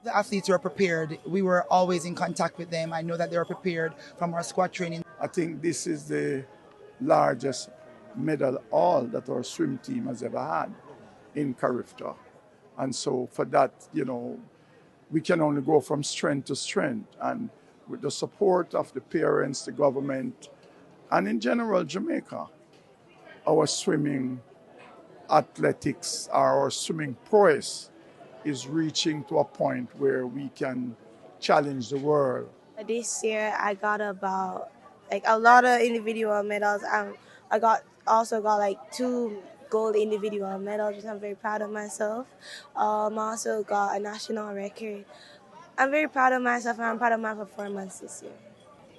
The athletes were prepared. We were always in contact with them. I know that they were prepared from our squad training. I think this is the largest medal all that our swim team has ever had in Carifta. And so for that, we can only go from strength to strength. And with the support of the parents, the government, and in general, Jamaica, our swimming athletics, our swimming prowess is reaching to a point where we can challenge the world. This year I got about like a lot of individual medals. I also got like 2 gold individual medals, which I'm very proud of myself. I also got a national record. I'm very proud of myself and I'm proud of my performance this year.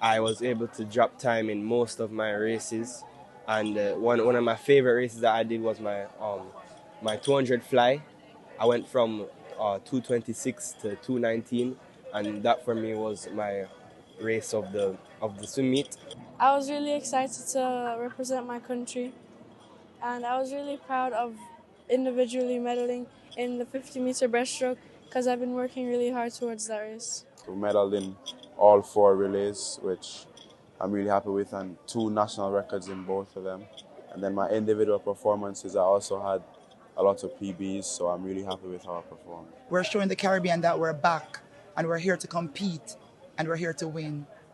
I was able to drop time in most of my races, and one of my favorite races that I did was my 200 fly. I went from 226 to 219, and that for me was my race of the swim meet. I was really excited to represent my country, and I was really proud of individually medaling in the 50-meter breaststroke because I've been working really hard towards that race. We medaled in all 4 relays, which I'm really happy with, and 2 national records in both of them. And then my individual performances, I also had a lot of PBs, so I'm really happy with how I performed. We're showing the Caribbean that we're back and we're here to compete and we're here to win.